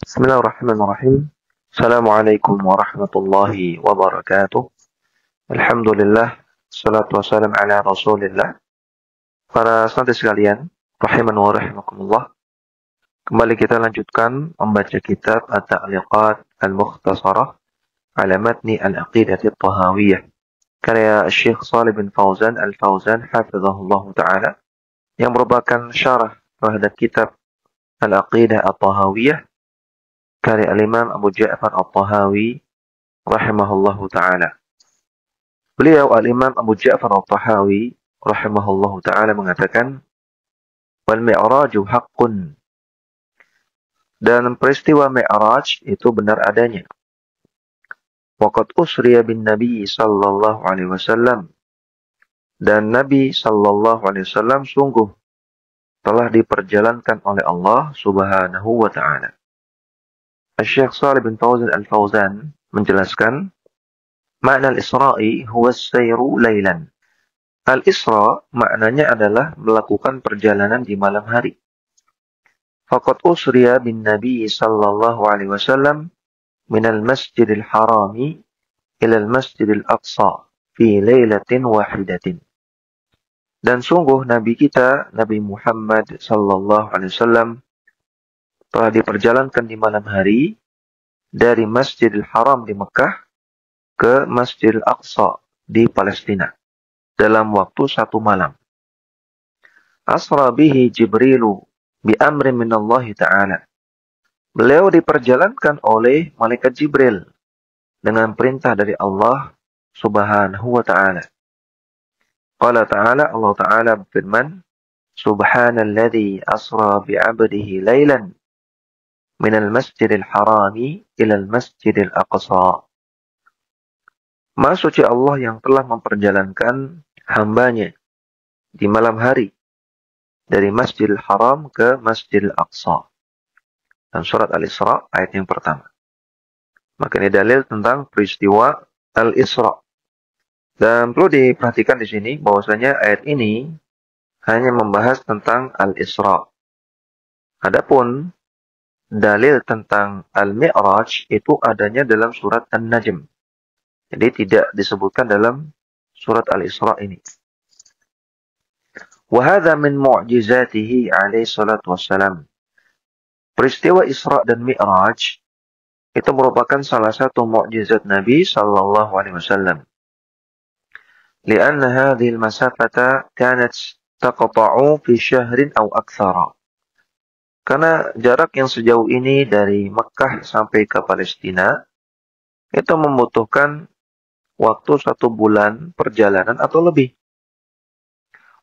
Bismillahirrahmanirrahim. Assalamualaikum warahmatullahi wabarakatuh. Alhamdulillah, salatu wassalam ala rasulillah. Para santri sekalian, rahiman wa rahimakumullah. Kembali kita lanjutkan membaca kitab At-Ta'liqat Al-Mukhtasarah ala Matni Al-Aqidah At-Tahawiyah karya Syekh Shalih bin Fauzan Al-Fauzan hafizahullah ta'ala yang merupakan syarah terhadap kitab Al-Aqidah At-Tahawiyah karya Al-Imam Abu Ja'far At-Tahawi rahimahullahu ta'ala. Beliau Al-Imam Abu Ja'far At-Tahawi rahimahullahu ta'ala mengatakan, wal mi'raju haqqun, dan peristiwa Mi'raj itu benar adanya. Waqad usriya bin Nabi sallallahu alaihi wasallam, dan Nabi sallallahu alaihi wasallam sungguh telah diperjalankan oleh Allah subhanahu wa ta'ala. Syekh Shalih bin Fauzan Al-Fauzan menjelaskan, makna al-Isra'i huwa as-sayru lailan. Al-Isra maknanya adalah melakukan perjalanan di malam hari. Faqad usriya bin Nabi sallallahu alaihi wasallam min al-Masjidil Harami ila al-Masjidil Aqsa fi lailatin wahidatin. Dan sungguh Nabi kita, Nabi Muhammad sallallahu alaihi wasallam telah diperjalankan di malam hari dari Masjidil Haram di Mekah ke Masjidil Aqsa di Palestina dalam waktu satu malam. Asra bihi Jibrilu bi amri minallahi ta'ala. Beliau diperjalankan oleh malaikat Jibril dengan perintah dari Allah subhanahu wa ta'ala. Qala ta'ala, Allah ta'ala berfirman, Subhanalladzi asra bi'abdihi laylan minal masjidil harami ilal masjidil aqsa. Maha suci Allah yang telah memperjalankan hambanya di malam hari dari Masjidil Haram ke Masjidil Aqsa. Dan surat Al-Isra ayat yang pertama. Maka ini dalil tentang peristiwa Al-Isra. Dan perlu diperhatikan di sini bahwasanya ayat ini hanya membahas tentang Al-Isra. Adapun dalil tentang Al-Mi'raj itu adanya dalam surat An-Najm. Jadi tidak disebutkan dalam surat Al-Isra ini. Wa hadza min mu'jizatihi alaihi salatu wassalam. Peristiwa Isra dan Mi'raj itu merupakan salah satu mukjizat Nabi sallallahu alaihi wasallam. Lianna hadhihi al-masafata kanat taqta'u fi syahrin aw aktsara. Karena jarak yang sejauh ini dari Mekah sampai ke Palestina itu membutuhkan waktu 1 bulan perjalanan atau lebih.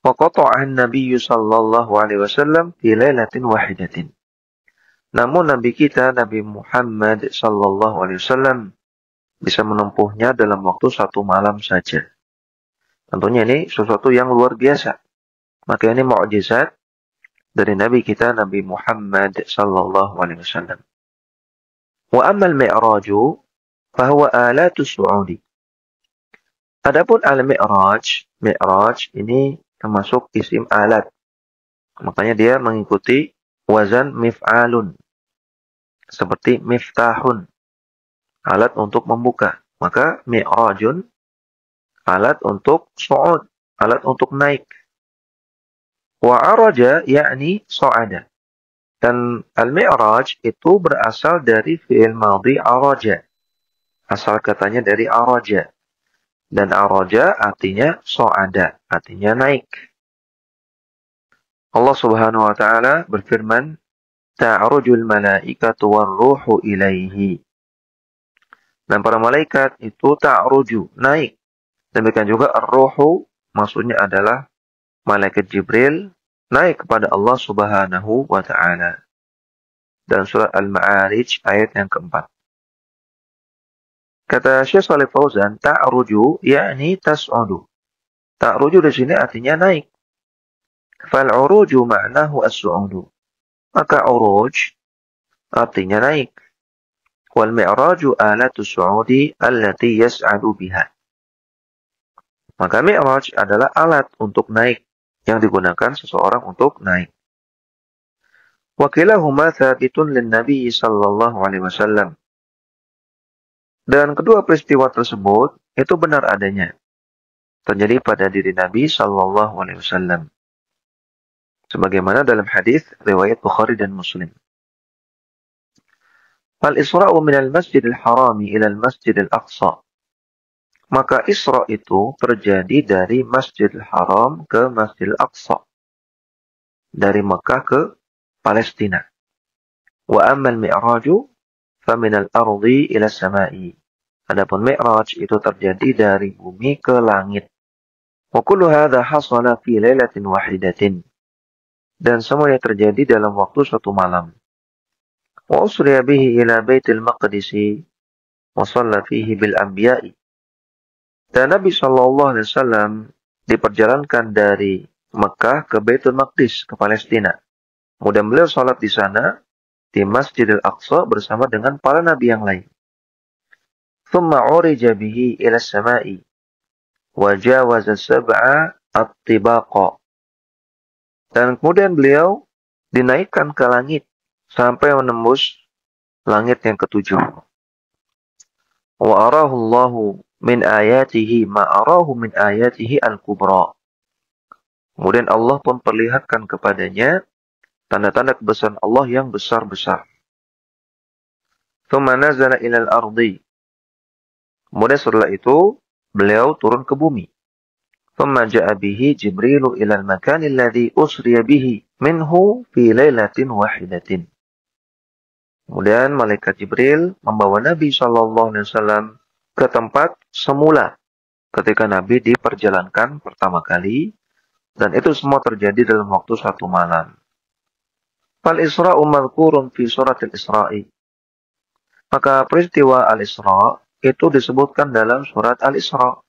Wa qata'a an-nabiy sallallahu alaihi wasallam fi lailatin wahidatin. Namun Nabi kita, Nabi Muhammad sallallahu alaihi wasallam bisa menempuhnya dalam waktu 1 malam saja. Tentunya ini sesuatu yang luar biasa. Maka ini mukjizat dari Nabi kita, Nabi Muhammad sallallahu alaihi wasallam. Wa ammal mi'raju fahuwa alatu su'udi. Adapun al-mi'raj, mi'raj ini termasuk isim alat. Makanya dia mengikuti wazan mif'alun. Seperti miftahun, alat untuk membuka. Maka mi'rajun, alat untuk su'ud, alat untuk naik. Wa araja yakni so'ada. Dan al-mi'raj itu berasal dari fi'il madhi araja. Asal katanya dari araja. Dan araja artinya so'ada, artinya naik. Allah subhanahu wa ta'ala berfirman, ta'arujul malaikatu warruhu ilaihi. Dan para malaikat itu ta'aruju, naik. Demikian juga ar-ruhu, maksudnya adalah malaikat Jibril naik kepada Allah subhanahu wa ta'ala. Dan surat Al-Ma'arij ayat yang keempat. Kata Syekh Shalih Fauzan, ta'ruju yakni tas'udu. Ta'ruju di sini artinya naik. Fal'uruju ma'nahu as-su'udu. Maka uruj artinya naik. Wal mi'raju alatu su'udi allati yas'adu biha. Maka mi'raj adalah alat untuk naik yang digunakan seseorang untuk naik. Wa kilahuma thabitun lin Nabi sallallahu alaihi wasallam. Dan kedua peristiwa tersebut itu benar adanya, terjadi pada diri Nabi sallallahu alaihi wasallam. Sebagaimana dalam hadis riwayat Bukhari dan Muslim. Al-Isra'u minal Masjidil Harami ilal Masjidil Aqsa. Maka Isra itu terjadi dari Masjidil Haram ke Masjidil Aqsa. Dari Mekah ke Palestina. Wa ammal mi'raju faminal ardi ila samai. Adapun mi'raj itu terjadi dari bumi ke langit. Wa kullu hadha hasala fi lailatin wahidatin. Dan semuanya terjadi dalam waktu suatu malam. Wa usriya bihi ila Baitul Maqdis wa shalla fihi bil anbiya'i. Dan Nabi SAW diperjalankan dari Mekah ke Baitul Maqdis, ke Palestina. Kemudian beliau sholat di sana, di Masjidil Aqsa bersama dengan para nabi yang lain. Thumma urija bihi ila samai wa jawaza sab'a at-tibaqa. Dan kemudian beliau dinaikkan ke langit sampai menembus langit yang ketujuh. Wa arahu Allahu min ayatihi ma arahu min ayatihi al-kubra. Kemudian Allah pun perlihatkan kepadanya tanda-tanda kebesaran Allah yang besar-besar. Thumma nazala ilal ardi. Kemudian setelah itu beliau turun ke bumi. Thumma ja'a bihi Jibrilu ilal makan alladhi usriya bihi minhu fi lailatin wahidatin. Kemudian malaikat Jibril membawa Nabi SAW ke tempat semula ketika Nabi diperjalankan pertama kali, dan itu semua terjadi dalam waktu satu malam. Fal Isra'u madhkurun fi surat al-Isra'i. Maka peristiwa Al-Isra' itu disebutkan dalam surat Al-Isra'.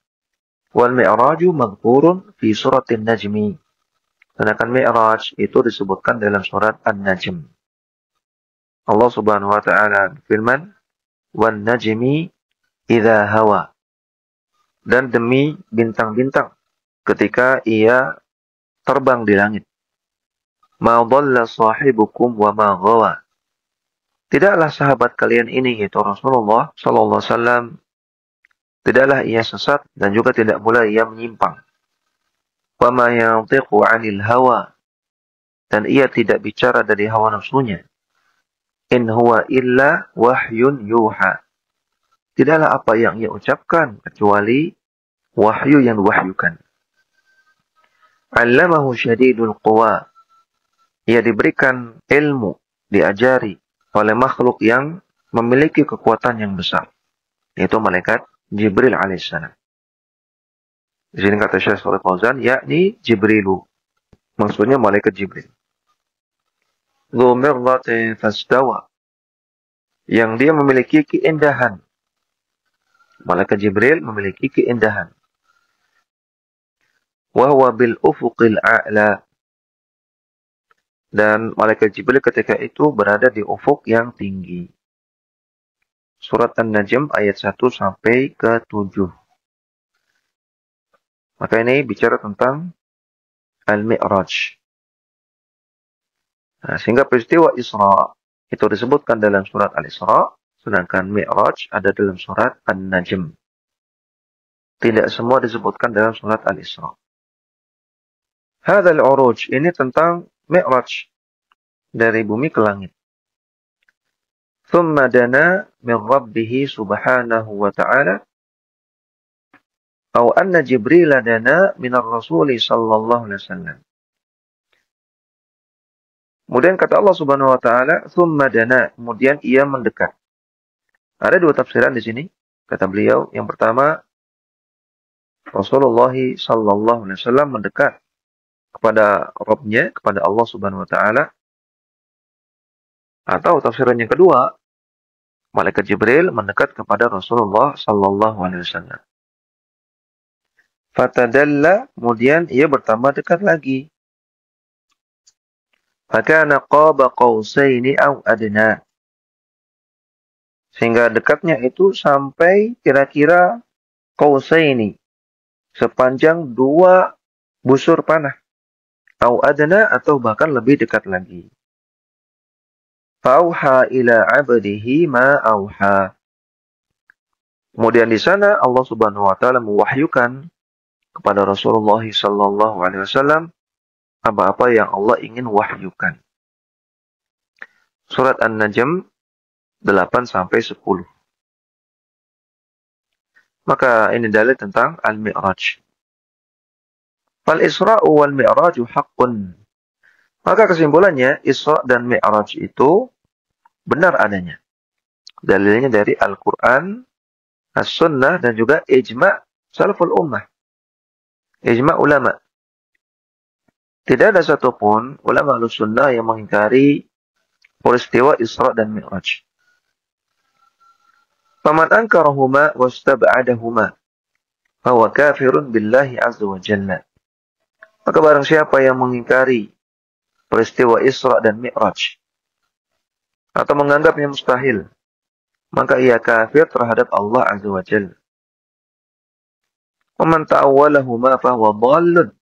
Wal Mi'raju madhkurun fi surat An-Najmi. Sedangkan Mi'raj itu disebutkan dalam surat An-Najm. Allah Subhanahu wa taala berfirman, "Wan najmi idza hawa." Dan demi bintang-bintang ketika ia terbang di langit. Ma dhalla sahibukum wa ma ghawa. Tidaklah sahabat kalian ini, yaitu Rasulullah sallallahu alaihi wasallam, tidaklah ia sesat dan juga tidak pula ia menyimpang. Wa ma yantiqu 'anil hawa. Dan ia tidak bicara dari hawa nafsunya. In huwa illa wahyun yuha. Tidaklah apa yang ia ucapkan kecuali wahyu yang diwahyukan. 'Allamahu syadidul quwa. Ia diberikan ilmu, diajari oleh makhluk yang memiliki kekuatan yang besar, yaitu malaikat Jibril alaihissalam. Di sini kata Syekh Shalih Fauzan, yakni Jibrilu. Maksudnya malaikat Jibril. Dzu mirratin fastawa. Yang dia memiliki keindahan. Malaikat Jibril memiliki keindahan. Wa huwa bil ufuqil a'la. Dan malaikat Jibril ketika itu berada di ufuk yang tinggi. Surat An-Najm ayat 1 sampai ke 7. Maka ini bicara tentang Al-Mi'raj. Nah, sehingga peristiwa Isra itu disebutkan dalam surat Al-Isra, sedangkan Mi'raj ada dalam surat An-Najm. Tidak semua disebutkan dalam surat Al-Isra. Hadzal uruj, ini tentang Mi'raj dari bumi ke langit. Thumma dana min Rabbih subhanahu wa ta'ala. Atau anna Jibril dana min ar-Rasul sallallahu alaihi wasallam. Kemudian kata Allah Subhanahu wa taala, thumma dana, kemudian ia mendekat. Ada dua tafsiran di sini. Kata beliau, yang pertama, Rasulullah sallallahu alaihi wasallam mendekat kepada Rabb-nya, kepada Allah Subhanahu wa taala. Atau tafsiran yang kedua, malaikat Jibril mendekat kepada Rasulullah sallallahu alaihi wasallam. Fatadalla, kemudian ia bertambah dekat lagi. Fakana qaba qausaini aw adna. Sehingga dekatnya itu sampai kira-kira qausaini, sepanjang 2 busur panah. Aw adna, atau bahkan lebih dekat lagi. Fauha ila abdihi ma auha. Kemudian di sana Allah Subhanahu wa taala mewahyukan kepada Rasulullah sallallahu alaihi wasallam apa-apa yang Allah ingin wahyukan. Surat An-Najm 8 sampai 10. Maka ini dalil tentang Al-Mi'raj. Fal Isra'u wal Mi'raju haqqun. Maka kesimpulannya Isra dan Mi'raj itu benar adanya. Dalilnya dari Al-Quran, As-Sunnah, dan juga ijma' salaful ummah. Ijma' ulama. Tidak ada satupun ulama Ahlussunnah yang mengingkari peristiwa Isra dan Mi'raj. Faman ankarahuma wastab'adahuma fahuwa kafirun billahi azza wa jalla. Maka barang siapa yang mengingkari peristiwa Isra dan Mi'raj atau menganggapnya mustahil, maka ia kafir terhadap Allah azza wa jalla. Wa man ta'awwalahuma fahuwa dhallun.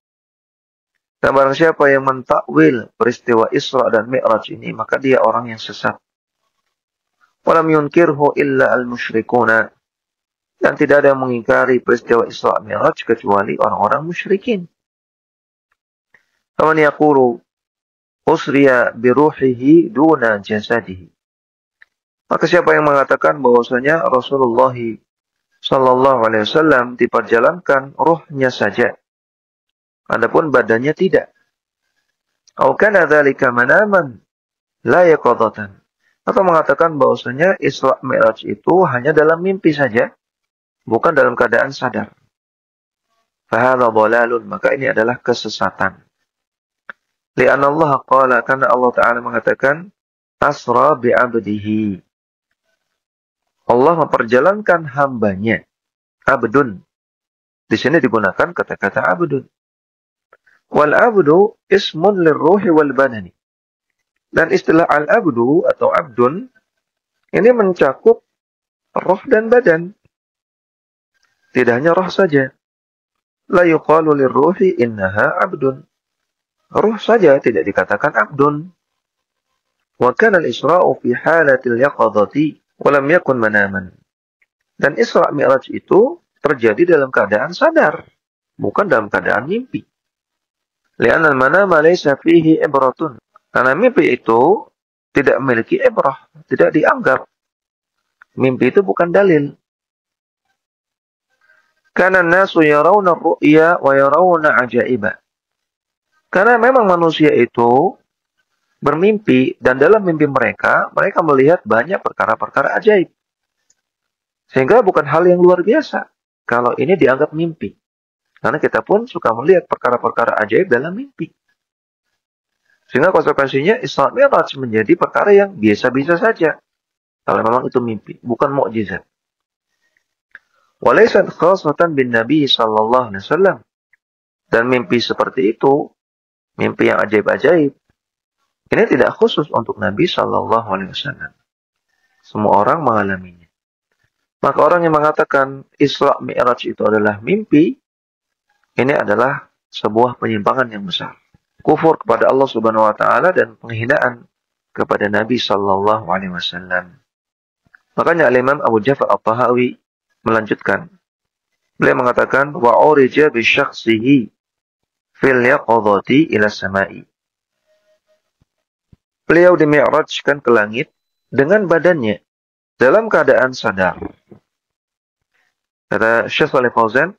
Dan barang siapa yang mentakwil peristiwa Isra dan Mi'raj ini, maka dia orang yang sesat. Walam yunkirhu illa al-musyrikuna. Dan tidak ada yang mengingkari peristiwa Isra Mi'raj kecuali orang-orang musyrikin. Faman yaqulu usriya biruhihi duna jasadihi. Maka siapa yang mengatakan bahwasanya Rasulullah sallallahu alaihi wasallam diperjalankan ruhnya saja, adapun badannya tidak. Atau kana dzalika manaman la yaqadatan. Atau mengatakan bahwasanya Isra Mi'raj itu hanya dalam mimpi saja, bukan dalam keadaan sadar. Fahadha dhalalun, maka ini adalah kesesatan. Li'anna Allah qala, karena Allah Ta'ala mengatakan asra bi'abdihi. Allah memperjalankan hambanya. Abdun. Di sini digunakan kata-kata abdun. Wal abdu ismun lirruhi wal badani. Dan istilah al-abdu atau abdun ini mencakup roh dan badan. Tidak hanya roh saja. La yuqalu lirruhi innaha abdun. Ruh saja tidak dikatakan abdun. Wa kana al-isra'u fi halatil yaqadati wa lam yakun manaman. Dan Isra Mi'raj itu terjadi dalam keadaan sadar, bukan dalam keadaan mimpi. Li'anna al-manama laysa fihi ibratun. Karena mimpi itu tidak memiliki ibrah, tidak dianggap. Mimpi itu bukan dalil. Kana an-nasu yarawna ar-ru'ya wa yarawna ajaiba. Karena memang manusia itu bermimpi dan dalam mimpi mereka melihat banyak perkara-perkara ajaib. Sehingga bukan hal yang luar biasa kalau ini dianggap mimpi. Karena kita pun suka melihat perkara-perkara ajaib dalam mimpi. Sehingga konsekuensinya Isra Mi'raj menjadi perkara yang biasa-biasa saja. Kalau memang itu mimpi, bukan mukjizat. Walaysat khassatan bin Nabi sallallahu alaihi wasallam. Dan mimpi seperti itu, mimpi yang ajaib-ajaib, ini tidak khusus untuk Nabi sallallahu alaihi wasallam. Semua orang mengalaminya. Maka orang yang mengatakan Isra Mi'raj itu adalah mimpi, ini adalah sebuah penyimpangan yang besar. Kufur kepada Allah Subhanahu wa taala dan penghinaan kepada Nabi sallallahu alaihi wasallam. Makanya Imam Abu Ja'far At-Tahawi melanjutkan. Beliau mengatakan wa urija bi syakhsihi fil yaqadati ila samai. Beliau dimi'rajkan ke langit dengan badannya dalam keadaan sadar. Kata Syekh Shalih Fauzan,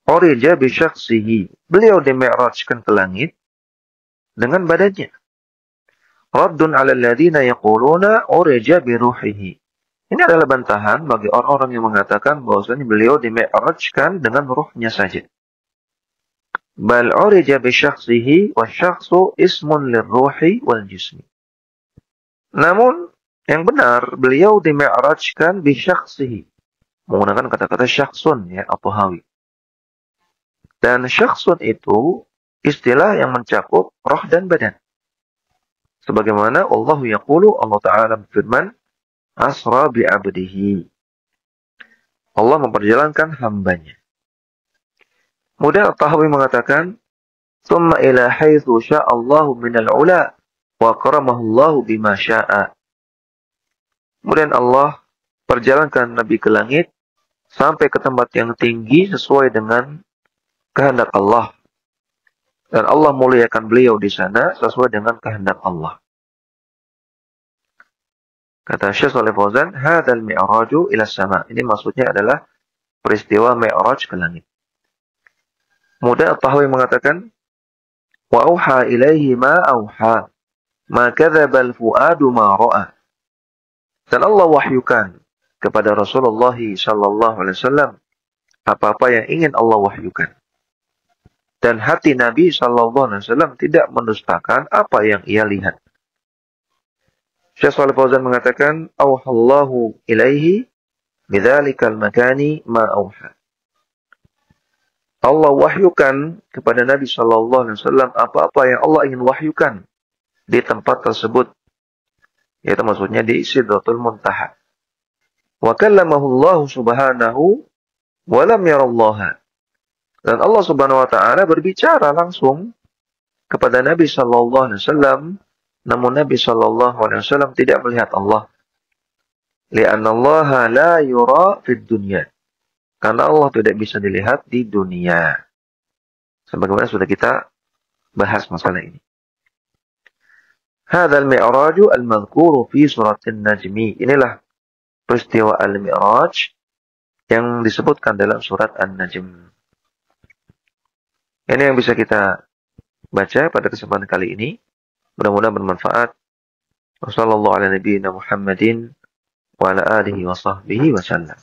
urija bi syakhsihi. Beliau dimi'rajkan ke langit dengan badannya. Raddun 'ala alladziina yaquluna urija bi ruhihi. Ini adalah bantahan bagi orang-orang yang mengatakan bahwasanya beliau dimi'rajkan dengan ruhnya saja. Bal urija bi syakhsihi wa syakhsu ismun lirruhi wal jismi. Namun yang benar beliau dimi'rajkan bi syakhsihi. Menggunakan kata-kata syakhsun ya At-Tahawi. Dan syakhsun itu istilah yang mencakup roh dan badan. Sebagaimana Allah yaqulu, Allah Ta'ala berfirman, asra bi'abdihi. Allah memperjalankan hambanya. Kemudian At-Tahawi mengatakan, thumma ila haitsu sya'allahu minal ula wa karamahullahu bima syaa. Kemudian Allah perjalankan Nabi ke langit sampai ke tempat yang tinggi sesuai dengan kehendak Allah. Dan Allah muliakan beliau di sana sesuai dengan kehendak Allah. Kata Syekh Shalih Fauzan, hadzal mi'raju ila sama. Ini maksudnya adalah peristiwa mi'raj ke langit. Kemudian At-Tahawi mengatakan, wa auha ilaihi ma auha, ma kadzdzabal fuadu ma ra'a. Dan Allah wahyukan kepada Rasulullah sallallahu alaihi wasallam apa-apa yang ingin Allah wahyukan. Dan hati Nabi sallallahu alaihi wasallam tidak mendustakan apa yang ia lihat. Syekh Shalih Fauzan mengatakan, auhallahu ilaihi bidzalikal makani ma auha. Allah wahyukan kepada Nabi sallallahu alaihi wasallam apa-apa yang Allah ingin wahyukan di tempat tersebut. Yaitu maksudnya di Sidratul Muntaha. Wa kallamahu Allah subhanahu wa lam yarallaha. Dan Allah subhanahu wa ta'ala berbicara langsung kepada Nabi sallallahu alaihi wasallam, namun Nabi sallallahu alaihi wasallam tidak melihat Allah. Li'anna Allah la yura fid dunya. Karena Allah tidak bisa dilihat di dunia. Sebagaimana sudah kita bahas masalah ini. Hadzal mi'raju al-madhkuru fi suratin Najmi. Inilah peristiwa al-mi'raj yang disebutkan dalam surat An-Najm. Ini yang bisa kita baca pada kesempatan kali ini. Mudah-mudahan bermanfaat. Wassallallahu ala nabiyyina Muhammadin wa ala alihi wa sahbihi wa sallam.